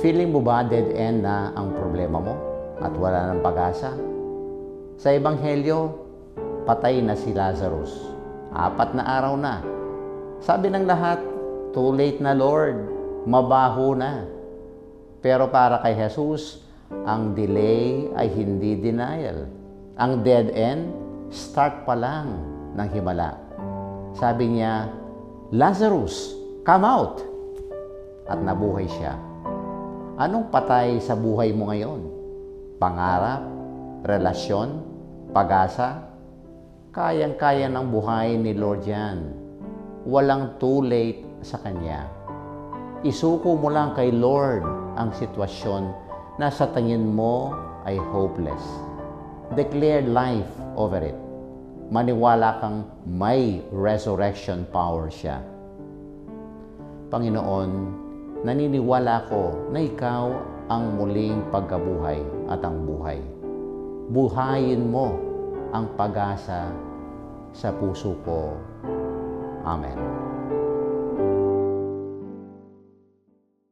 Feeling mo ba dead end na ang problema mo at wala ng pag-asa? Sa Ebanghelyo, patay na si Lazarus. 4 na araw na. Sabi ng lahat, too late na Lord, mabaho na. Pero para kay Jesus, ang delay ay hindi denial. Ang dead end, start pa lang ng himala. Sabi niya, Lazarus, come out! At nabuhay siya. Anong patay sa buhay mo ngayon? Pangarap? Relasyon? Pag-asa? Kayang-kaya ng buhay ni Lord yan. Walang too late sa Kanya. Isuko mo lang kay Lord ang sitwasyon na sa tingin mo ay hopeless. Declare life over it. Maniwala kang may resurrection power siya. Panginoon, naniniwala ko na Ikaw ang muling pagkabuhay at ang buhay. Buhayin mo ang pag-asa sa puso ko. Amen.